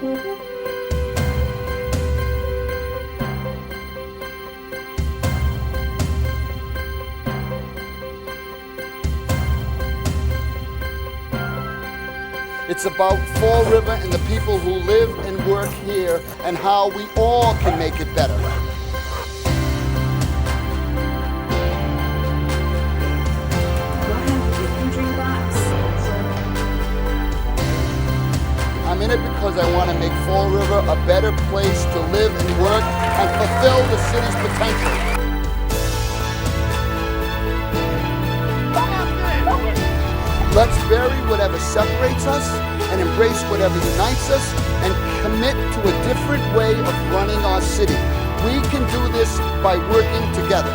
It's about Fall River and the people who live and work here and how we all can make it better. I'm in it because I want to make Fall River a better place to live and work and fulfill the city's potential. Let's bury whatever separates us and embrace whatever unites us and commit to a different way of running our city. We can do this by working together.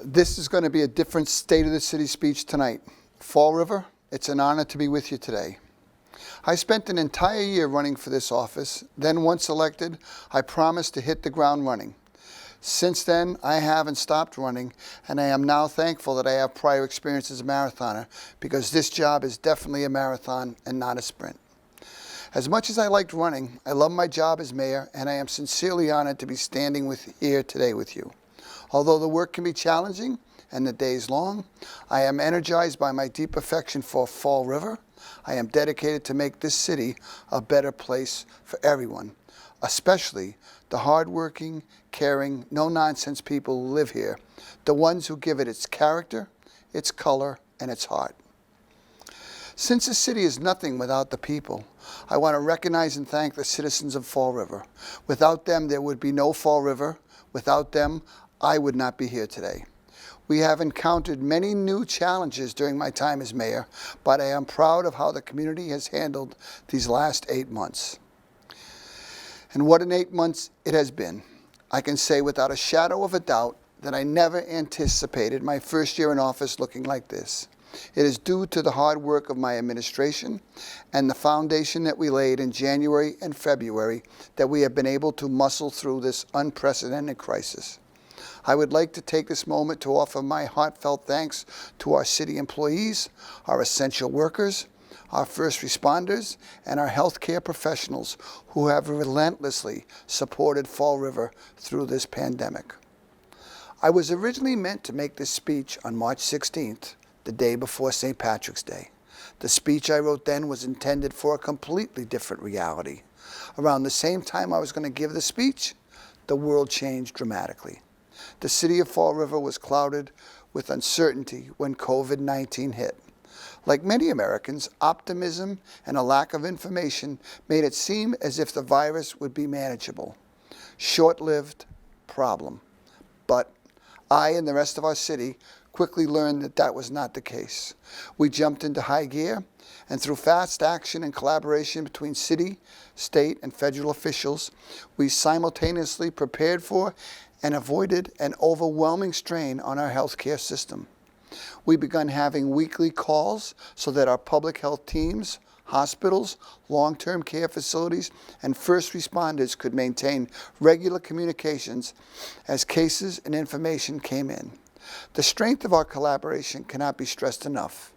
This is going to be a different State of the City speech tonight. Fall River, it's an honor to be with you today. I spent an entire year running for this office. Then once elected, I promised to hit the ground running. Since then, I haven't stopped running, and I am now thankful that I have prior experience as a marathoner, because this job is definitely a marathon and not a sprint. As much as I liked running, I love my job as mayor, and I am sincerely honored to be standing here today with you. Although the work can be challenging and the days long, I am energized by my deep affection for Fall River. I am dedicated to make this city a better place for everyone, especially the hardworking, caring, no-nonsense people who live here, the ones who give it its character, its color, and its heart. Since the city is nothing without the people, I want to recognize and thank the citizens of Fall River. Without them, there would be no Fall River. Without them, I would not be here today. We have encountered many new challenges during my time as mayor, but I am proud of how the community has handled these last 8 months. And what an 8 months it has been. I can say without a shadow of a doubt that I never anticipated my first year in office looking like this. It is due to the hard work of my administration and the foundation that we laid in January and February that we have been able to muscle through this unprecedented crisis. I would like to take this moment to offer my heartfelt thanks to our city employees, our essential workers, our first responders, and our healthcare professionals who have relentlessly supported Fall River through this pandemic. I was originally meant to make this speech on March 16th, the day before St. Patrick's Day. The speech I wrote then was intended for a completely different reality. Around the same time I was going to give the speech, the world changed dramatically. The city of Fall River was clouded with uncertainty when COVID-19 hit. Like many Americans, optimism and a lack of information made it seem as if the virus would be manageable. Short-lived problem. But I and the rest of our city quickly learned that that was not the case. We jumped into high gear, and through fast action and collaboration between city, state, and federal officials, we simultaneously prepared for and avoided an overwhelming strain on our healthcare system. We began having weekly calls so that our public health teams, hospitals, long-term care facilities, and first responders could maintain regular communications as cases and information came in. The strength of our collaboration cannot be stressed enough.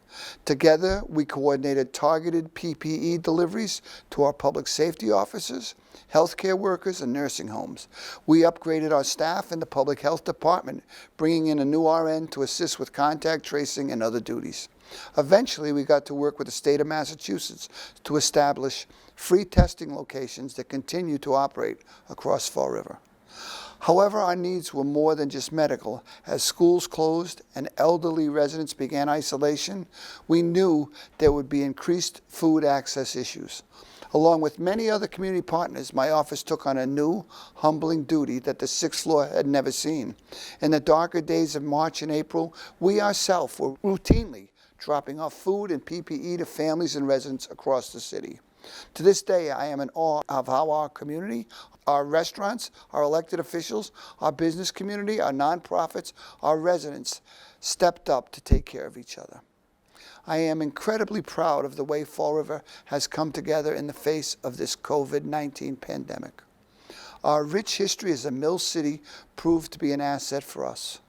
Together, we coordinated targeted PPE deliveries to our public safety officers, healthcare workers, and nursing homes. We upgraded our staff in the public health department, bringing in a new RN to assist with contact tracing and other duties. Eventually, we got to work with the state of Massachusetts to establish free testing locations that continue to operate across Fall River. However, our needs were more than just medical. As schools closed and elderly residents began isolation, we knew there would be increased food access issues. Along with many other community partners, my office took on a new, humbling duty that the sixth floor had never seen. In the darker days of March and April, we ourselves were routinely dropping off food and PPE to families and residents across the city. To this day, I am in awe of how our community, our restaurants, our elected officials, our business community, our nonprofits, our residents stepped up to take care of each other. I am incredibly proud of the way Fall River has come together in the face of this COVID-19 pandemic. Our rich history as a mill city proved to be an asset for us.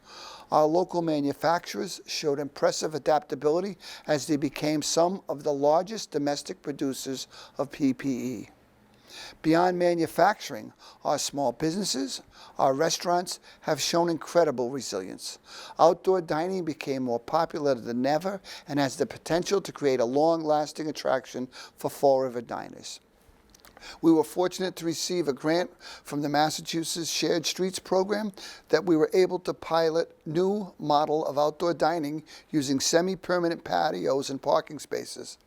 Our local manufacturers showed impressive adaptability as they became some of the largest domestic producers of PPE. Beyond manufacturing, our small businesses, our restaurants have shown incredible resilience. Outdoor dining became more popular than ever and has the potential to create a long-lasting attraction for Fall River diners. We were fortunate to receive a grant from the Massachusetts Shared Streets program that we were able to pilot new model of outdoor dining using semi-permanent patios and parking spaces.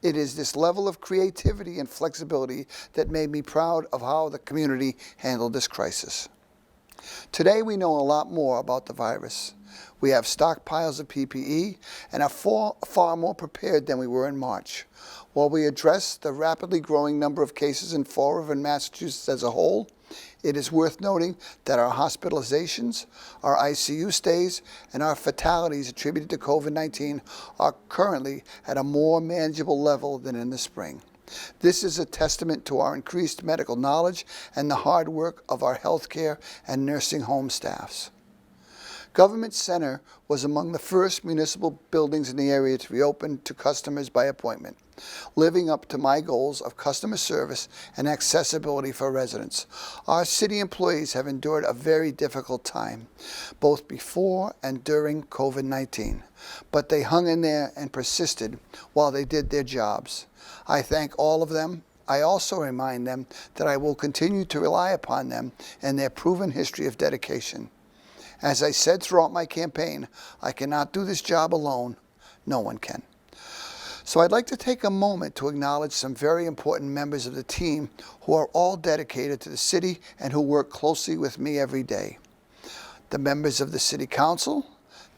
It is this level of creativity and flexibility that made me proud of how the community handled this crisis. Today we know a lot more about the virus. We have stockpiles of PPE and are far more prepared than we were in March. While we address the rapidly growing number of cases in Fall River and Massachusetts as a whole, it is worth noting that our hospitalizations, our ICU stays, and our fatalities attributed to COVID-19 are currently at a more manageable level than in the spring. This is a testament to our increased medical knowledge and the hard work of our healthcare and nursing home staffs. Government Center was among the first municipal buildings in the area to reopen to customers by appointment, living up to my goals of customer service and accessibility for residents. Our city employees have endured a very difficult time, both before and during COVID-19, but they hung in there and persisted while they did their jobs. I thank all of them. I also remind them that I will continue to rely upon them and their proven history of dedication. As I said throughout my campaign, I cannot do this job alone. No one can. So I'd like to take a moment to acknowledge some very important members of the team who are all dedicated to the city and who work closely with me every day. The members of the City Council,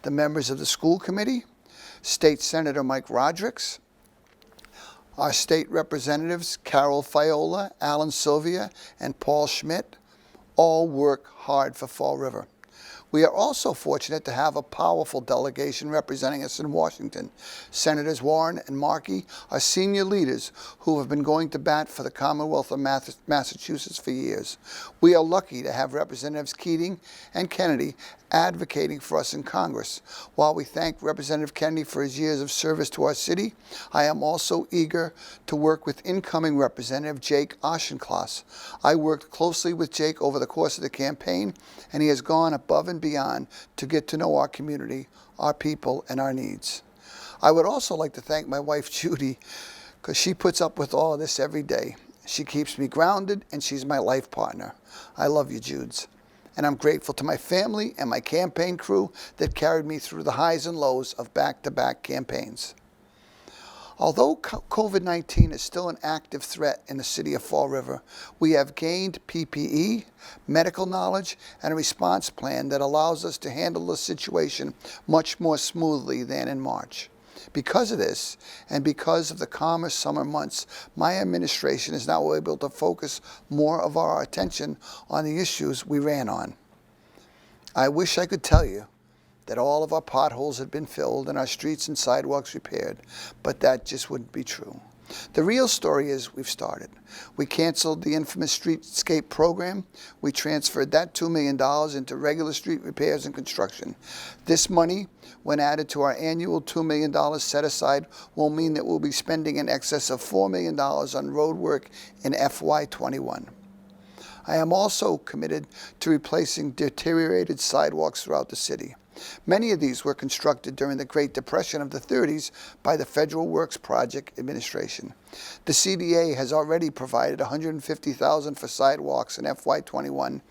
the members of the School Committee, State Senator Mike Rodrigues, our state representatives Carol Fiola, Alan Sylvia, and Paul Schmidt all work hard for Fall River. We are also fortunate to have a powerful delegation representing us in Washington. Senators Warren and Markey are senior leaders who have been going to bat for the Commonwealth of Massachusetts for years. We are lucky to have Representatives Keating and Kennedy advocating for us in Congress. While we thank Representative Kennedy for his years of service to our city, I am also eager to work with incoming Representative Jake Auchincloss. I worked closely with Jake over the course of the campaign, and he has gone above and beyond to get to know our community, our people, and our needs. I would also like to thank my wife, Judy, because she puts up with all of this every day. She keeps me grounded, and she's my life partner. I love you, Judes. And I'm grateful to my family and my campaign crew that carried me through the highs and lows of back-to-back campaigns. Although COVID-19 is still an active threat in the city of Fall River, we have gained PPE, medical knowledge, and a response plan that allows us to handle the situation much more smoothly than in March. Because of this, and because of the calmer summer months, my administration is now able to focus more of our attention on the issues we ran on. I wish I could tell you that all of our potholes had been filled and our streets and sidewalks repaired, but that just wouldn't be true. The real story is we've started. We canceled the infamous streetscape program. We transferred that $2 million into regular street repairs and construction. This money, when added to our annual $2 million set aside, will mean that we'll be spending in excess of $4 million on road work in FY21. I am also committed to replacing deteriorated sidewalks throughout the city. Many of these were constructed during the Great Depression of the 30s by the Federal Works Project Administration. The CDA has already provided $150,000 for sidewalks in FY21,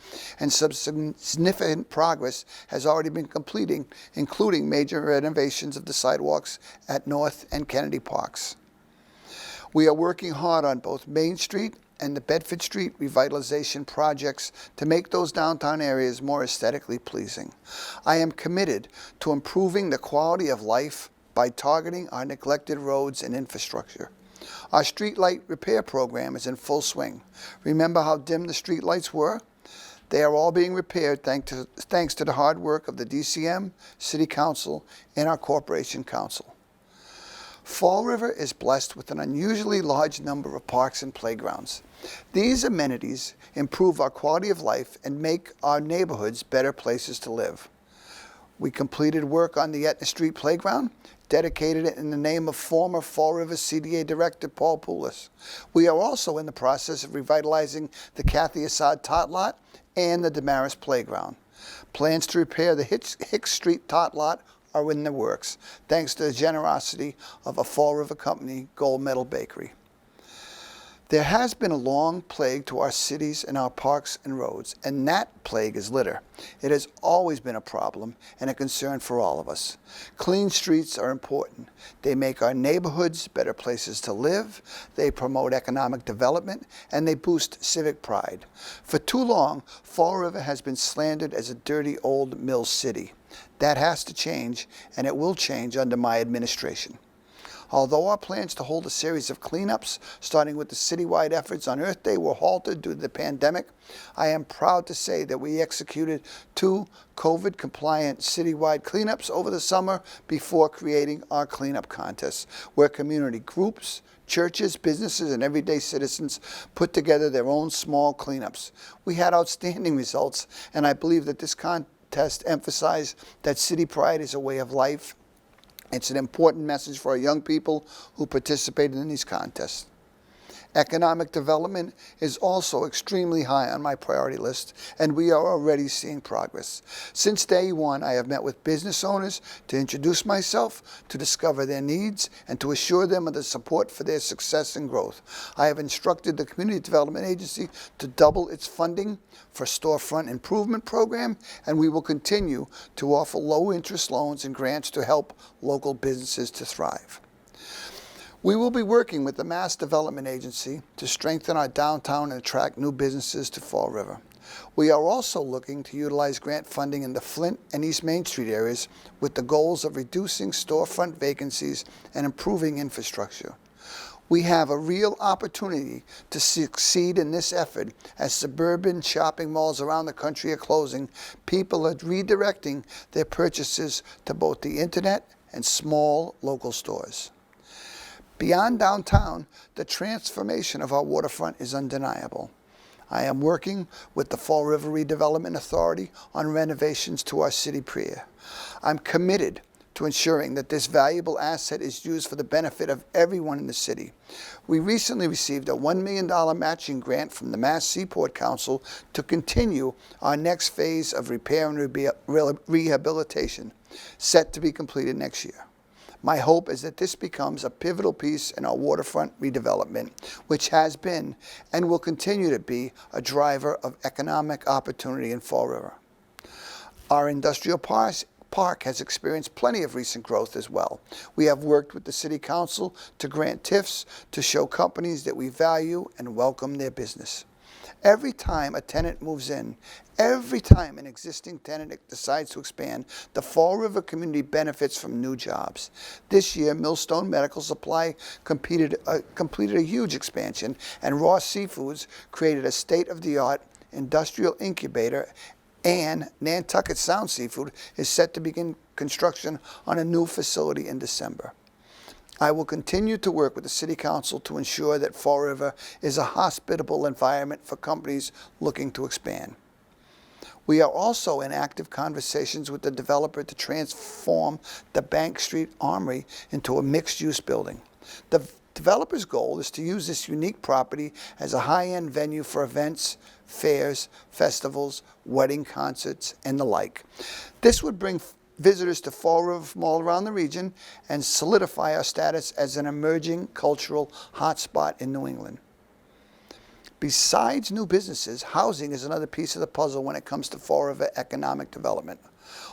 and some significant progress has already been completed, including major renovations of the sidewalks at North and Kennedy Parks. We are working hard on both Main Street and the Bedford Street revitalization projects to make those downtown areas more aesthetically pleasing. I am committed to improving the quality of life by targeting our neglected roads and infrastructure. Our streetlight repair program is in full swing. Remember how dim the streetlights were? They are all being repaired thanks to the hard work of the DCM, City Council, and our Corporation Council. Fall River is blessed with an unusually large number of parks and playgrounds. These amenities improve our quality of life and make our neighborhoods better places to live. We completed work on the Etna Street Playground, dedicated it in the name of former Fall River CDA Director Paul Poulos. We are also in the process of revitalizing the Kathy Assad Tot Lot and the Damaris Playground. Plans to repair the Hicks Street Tot Lot are in the works, thanks to the generosity of a Fall River company, Gold Medal Bakery. There has been a long plague to our cities and our parks and roads, and that plague is litter. It has always been a problem and a concern for all of us. Clean streets are important. They make our neighborhoods better places to live, they promote economic development, and they boost civic pride. For too long, Fall River has been slandered as a dirty old mill city. That has to change, and it will change under my administration. Although our plans to hold a series of cleanups, starting with the citywide efforts on Earth Day, were halted due to the pandemic, I am proud to say that we executed 2 COVID-compliant citywide cleanups over the summer before creating our cleanup contest, where community groups, churches, businesses, and everyday citizens put together their own small cleanups. We had outstanding results, and I believe that this contest emphasized that city pride is a way of life. It's an important message for our young people who participated in these contests. Economic development is also extremely high on my priority list, and we are already seeing progress. Since day one, I have met with business owners to introduce myself, to discover their needs, and to assure them of the support for their success and growth. I have instructed the Community Development Agency to double its funding for storefront improvement program, and we will continue to offer low-interest loans and grants to help local businesses to thrive. We will be working with the Mass Development Agency to strengthen our downtown and attract new businesses to Fall River. We are also looking to utilize grant funding in the Flint and East Main Street areas with the goals of reducing storefront vacancies and improving infrastructure. We have a real opportunity to succeed in this effort. As suburban shopping malls around the country are closing, people are redirecting their purchases to both the internet and small local stores. Beyond downtown, the transformation of our waterfront is undeniable. I am working with the Fall River Redevelopment Authority on renovations to our city pier. I'm committed to ensuring that this valuable asset is used for the benefit of everyone in the city. We recently received a $1 million matching grant from the Mass Seaport Council to continue our next phase of repair and rehabilitation, set to be completed next year. My hope is that this becomes a pivotal piece in our waterfront redevelopment, which has been and will continue to be a driver of economic opportunity in Fall River. Our industrial park has experienced plenty of recent growth as well. We have worked with the City Council to grant TIFs to show companies that we value and welcome their business. Every time a tenant moves in, every time an existing tenant decides to expand, the Fall River community benefits from new jobs. This year, Millstone Medical Supply completed a huge expansion, and Ross Seafoods created a state-of-the-art industrial incubator, and Nantucket Sound Seafood is set to begin construction on a new facility in December. I will continue to work with the City Council to ensure that Fall River is a hospitable environment for companies looking to expand. We are also in active conversations with the developer to transform the Bank Street Armory into a mixed-use building. The developer's goal is to use this unique property as a high-end venue for events, fairs, festivals, wedding concerts, and the like. This would bring visitors to Fall River from all around the region and solidify our status as an emerging cultural hotspot in New England. Besides new businesses, housing is another piece of the puzzle when it comes to Fall River economic development.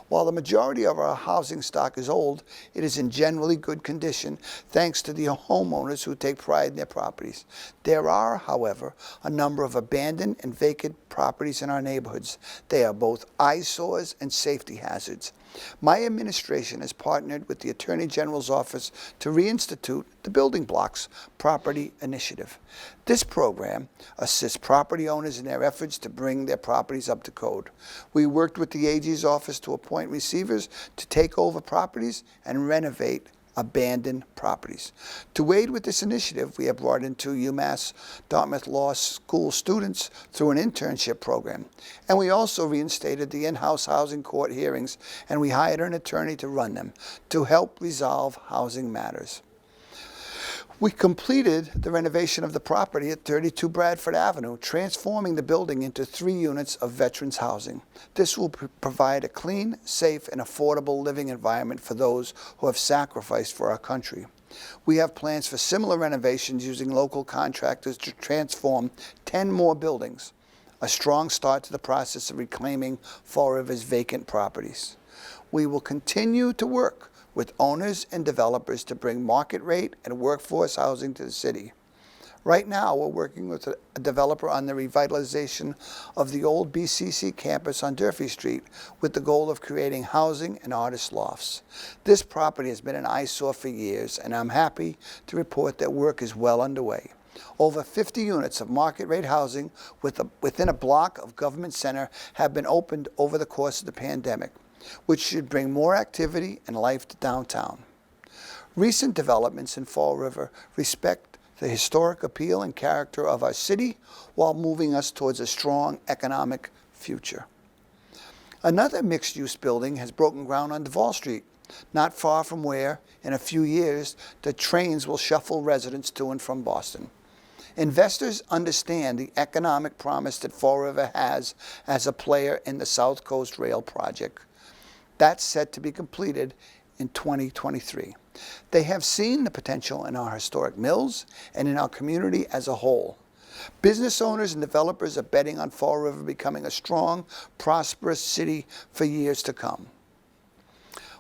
While the majority of our housing stock is old, it is in generally good condition thanks to the homeowners who take pride in their properties. There are, however, a number of abandoned and vacant properties in our neighborhoods. They are both eyesores and safety hazards. My administration has partnered with the Attorney General's office to reinstitute the Building Blocks Property Initiative. This program assists property owners in their efforts to bring their properties up to code. We worked with the AG's office to appoint receivers to take over properties and renovate abandoned properties. To aid with this initiative, we have brought in two UMass Dartmouth Law School students through an internship program. And we also reinstated the in-house housing court hearings, and we hired an attorney to run them to help resolve housing matters. We completed the renovation of the property at 32 Bradford Avenue, transforming the building into 3 units of veterans housing. This will provide a clean, safe, and affordable living environment for those who have sacrificed for our country. We have plans for similar renovations using local contractors to transform 10 more buildings, a strong start to the process of reclaiming Fall River's vacant properties. We will continue to work with owners and developers to bring market rate and workforce housing to the city. Right now, we're working with a developer on the revitalization of the old BCC campus on Durfee Street with the goal of creating housing and artist lofts. This property has been an eyesore for years, and I'm happy to report that work is well underway. Over 50 units of market rate housing within a block of Government Center have been opened over the course of the pandemic, which should bring more activity and life to downtown. Recent developments in Fall River respect the historic appeal and character of our city while moving us towards a strong economic future. Another mixed-use building has broken ground on Duval Street, not far from where, in a few years, the trains will shuffle residents to and from Boston. Investors understand the economic promise that Fall River has as a player in the South Coast Rail project. That's set to be completed in 2023. They have seen the potential in our historic mills and in our community as a whole. Business owners and developers are betting on Fall River becoming a strong, prosperous city for years to come.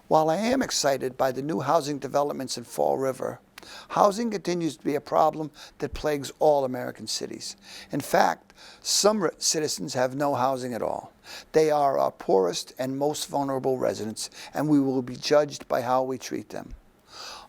While I am excited by the new housing developments in Fall River, housing continues to be a problem that plagues all American cities. In fact, some citizens have no housing at all. They are our poorest and most vulnerable residents, and we will be judged by how we treat them.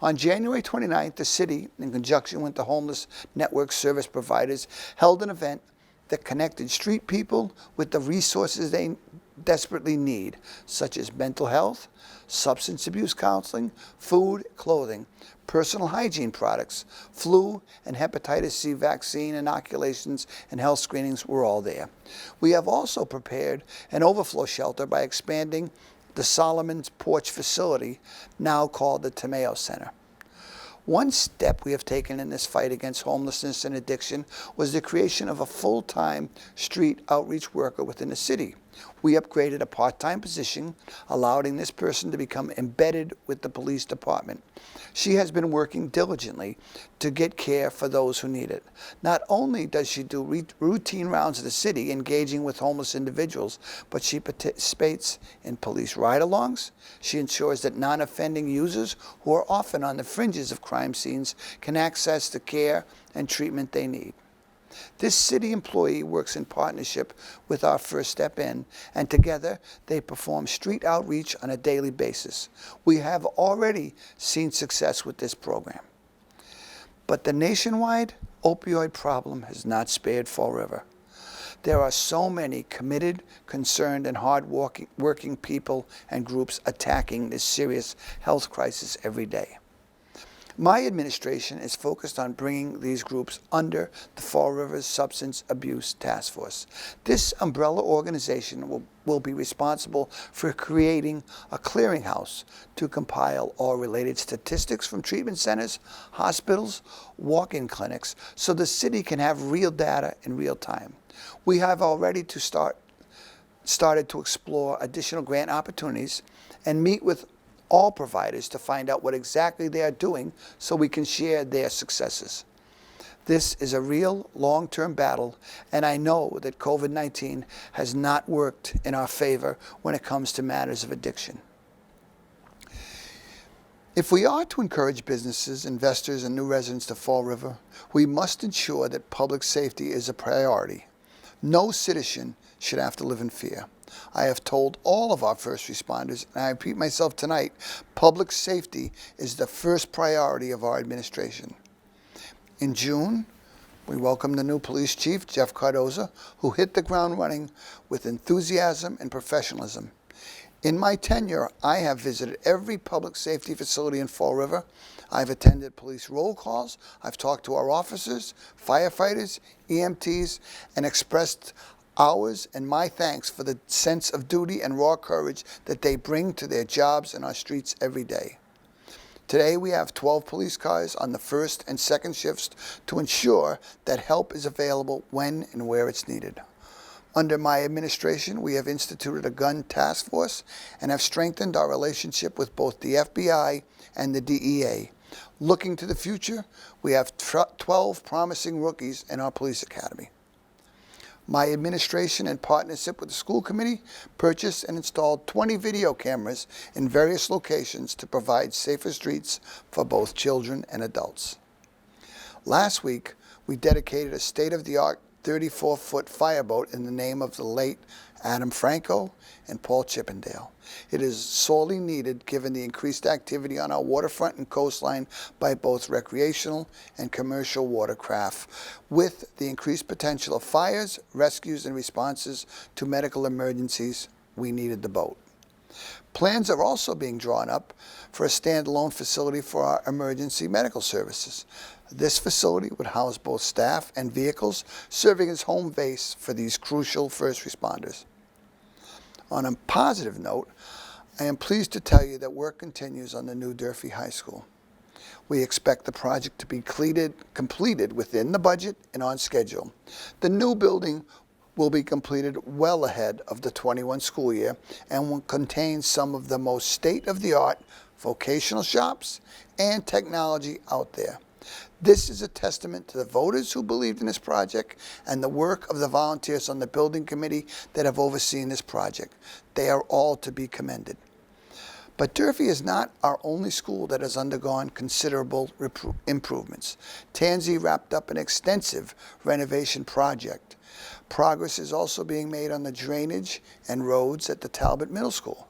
On January 29th, the city, in conjunction with the homeless network service providers, held an event that connected street people with the resources they desperately need, such as mental health, substance abuse counseling, food, clothing, personal hygiene products, flu and hepatitis C vaccine inoculations, and health screenings were all there. We have also prepared an overflow shelter by expanding the Solomon's Porch facility, now called the Tomeo Center. One step we have taken in this fight against homelessness and addiction was the creation of a full-time street outreach worker within the city. We upgraded a part-time position, allowing this person to become embedded with the police department. She has been working diligently to get care for those who need it. Not only does she do routine rounds of the city, engaging with homeless individuals, but she participates in police ride-alongs. She ensures that non-offending users who are often on the fringes of crime scenes can access the care and treatment they need. This city employee works in partnership with our First Step In, and together they perform street outreach on a daily basis. We have already seen success with this program. But the nationwide opioid problem has not spared Fall River. There are so many committed, concerned, and hard-working people and groups attacking this serious health crisis every day. My administration is focused on bringing these groups under the Fall River Substance Abuse Task Force. This umbrella organization will be responsible for creating a clearinghouse to compile all related statistics from treatment centers, hospitals, walk-in clinics, so the city can have real data in real time. We have already started to explore additional grant opportunities and meet with all providers to find out what exactly they are doing so we can share their successes. This is a real long-term battle, and I know that COVID-19 has not worked in our favor when it comes to matters of addiction. If we are to encourage businesses, investors, and new residents to Fall River, we must ensure that public safety is a priority. No citizen should have to live in fear. I have told all of our first responders, and I repeat myself tonight, public safety is the first priority of our administration. In June, we welcomed the new police chief, Jeff Cardoza, who hit the ground running with enthusiasm and professionalism. In my tenure, I have visited every public safety facility in Fall River. I've attended police roll calls. I've talked to our officers, firefighters, EMTs, and expressed ours and my thanks for the sense of duty and raw courage that they bring to their jobs in our streets every day. Today we have 12 police cars on the first and second shifts to ensure that help is available when and where it's needed. Under my administration, we have instituted a gun task force and have strengthened our relationship with both the FBI and the DEA. Looking to the future, we have 12 promising rookies in our police academy. My administration, in partnership with the school committee, purchased and installed 20 video cameras in various locations to provide safer streets for both children and adults. Last week, we dedicated a state-of-the-art 34-foot fireboat in the name of the late Adam Franco and Paul Chippendale. It is sorely needed given the increased activity on our waterfront and coastline by both recreational and commercial watercraft, with the increased potential of fires, rescues, and responses to medical emergencies. We needed the boat. Plans are also being drawn up for a standalone facility for our emergency medical services. This facility would house both staff and vehicles, serving as home base for these crucial first responders. On a positive note, I am pleased to tell you that work continues on the new Durfee High School. We expect the project to be completed within the budget and on schedule. The new building will be completed well ahead of the 21 school year and will contain some of the most state-of-the-art vocational shops and technology out there. This is a testament to the voters who believed in this project and the work of the volunteers on the building committee that have overseen this project. They are all to be commended. But Durfee is not our only school that has undergone considerable improvements. Tansy wrapped up an extensive renovation project. Progress is also being made on the drainage and roads at the Talbot Middle School.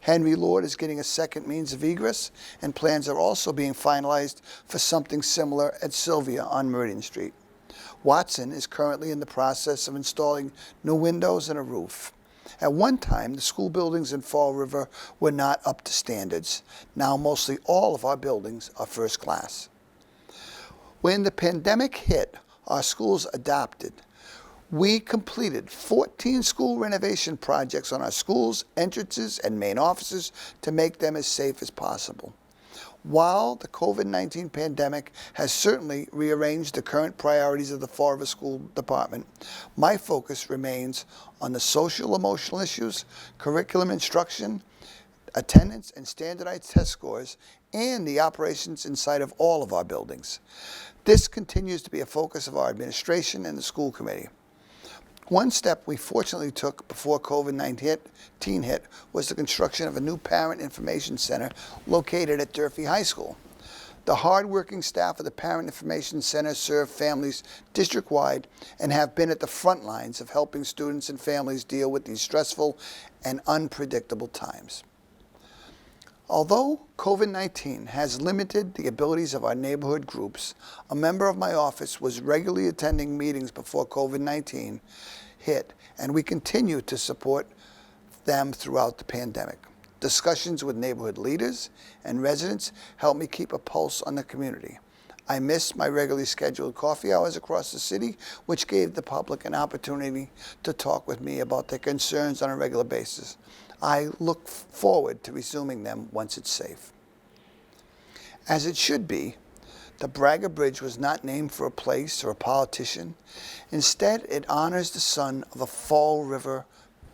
Henry Lord is getting a second means of egress, and plans are also being finalized for something similar at Sylvia on Meridian Street. Watson is currently in the process of installing new windows and a roof. At one time, the school buildings in Fall River were not up to standards. Now mostly all of our buildings are first class. When the pandemic hit, our schools adapted. We completed 14 school renovation projects on our schools, entrances, and main offices to make them as safe as possible. While the COVID-19 pandemic has certainly rearranged the current priorities of the Fall River School Department, my focus remains on the social-emotional issues, curriculum instruction, attendance and standardized test scores, and the operations inside of all of our buildings. This continues to be a focus of our administration and the school committee. One step we fortunately took before COVID-19 hit was the construction of a new parent information center located at Durfee High School. The hard-working staff of the Parent Information Center serve families district-wide and have been at the front lines of helping students and families deal with these stressful and unpredictable times. Although COVID-19 has limited the abilities of our neighborhood groups, a member of my office was regularly attending meetings before COVID-19 hit, and we continue to support them throughout the pandemic. Discussions with neighborhood leaders and residents help me keep a pulse on the community. I miss my regularly scheduled coffee hours across the city, which gave the public an opportunity to talk with me about their concerns on a regular basis. I look forward to resuming them once it's safe. As it should be, the Braga Bridge was not named for a place or a politician. Instead, it honors the son of a Fall River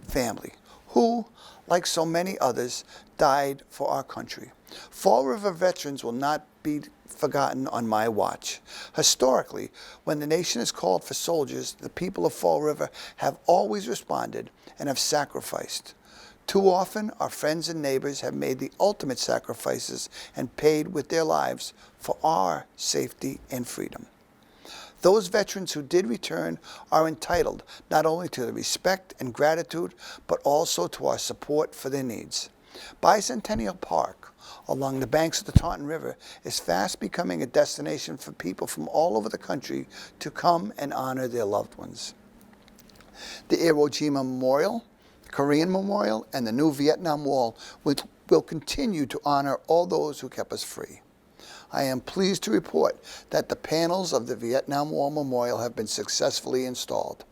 family who, like so many others, died for our country. Fall River veterans will not be forgotten on my watch. Historically, when the nation has called for soldiers, the people of Fall River have always responded and have sacrificed. Too often, our friends and neighbors have made the ultimate sacrifices and paid with their lives for our safety and freedom. Those veterans who did return are entitled not only to the respect and gratitude, but also to our support for their needs. Bicentennial Park, along the banks of the Taunton River, is fast becoming a destination for people from all over the country to come and honor their loved ones. The Iwo Jima Memorial Korean Memorial and the new Vietnam Wall will continue to honor all those who kept us free. I am pleased to report that the panels of the Vietnam Wall Memorial have been successfully installed.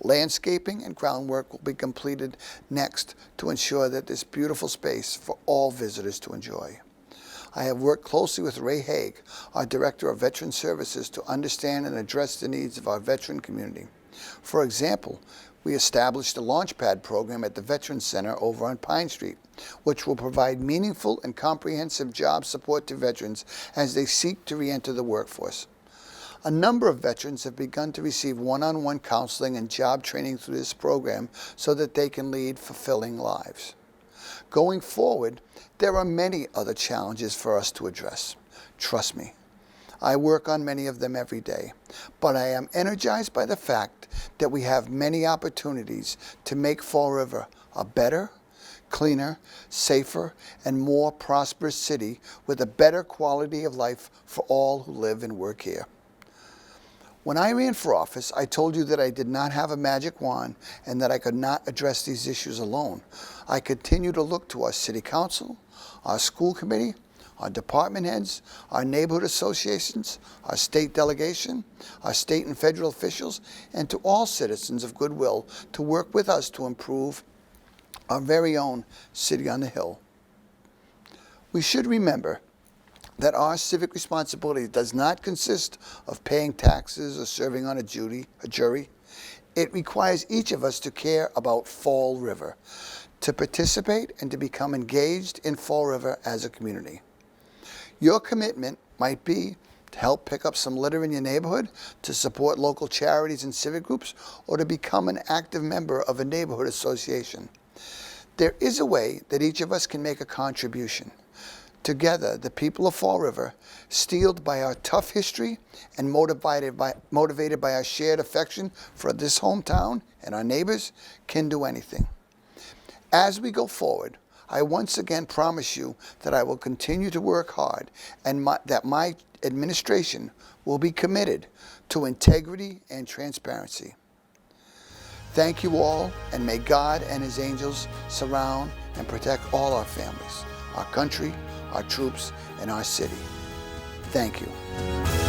Landscaping and groundwork will be completed next to ensure that this beautiful space for all visitors to enjoy. I have worked closely with Ray Haig, our Director of Veteran Services, to understand and address the needs of our veteran community. For example, we established a Launchpad program at the Veterans Center over on Pine Street, which will provide meaningful and comprehensive job support to veterans as they seek to re-enter the workforce. A number of veterans have begun to receive one-on-one counseling and job training through this program so that they can lead fulfilling lives. Going forward, there are many other challenges for us to address. Trust me, I work on many of them every day, but I am energized by the fact that we have many opportunities to make Fall River a better, cleaner, safer, and more prosperous city with a better quality of life for all who live and work here. When I ran for office, I told you that I did not have a magic wand and that I could not address these issues alone. I continue to look to our city council, our school committee, our department heads, our neighborhood associations, our state delegation, our state and federal officials, and to all citizens of goodwill to work with us to improve our very own City on the Hill. We should remember that our civic responsibility does not consist of paying taxes or serving on a jury. It requires each of us to care about Fall River, to participate and to become engaged in Fall River as a community. Your commitment might be to help pick up some litter in your neighborhood, to support local charities and civic groups, or to become an active member of a neighborhood association. There is a way that each of us can make a contribution. Together, the people of Fall River, steeled by our tough history and motivated by our shared affection for this hometown and our neighbors, can do anything. As we go forward, I once again promise you that I will continue to work hard and that my administration will be committed to integrity and transparency. Thank you all, and may God and His angels surround and protect all our families, our country, our troops, and our city. Thank you.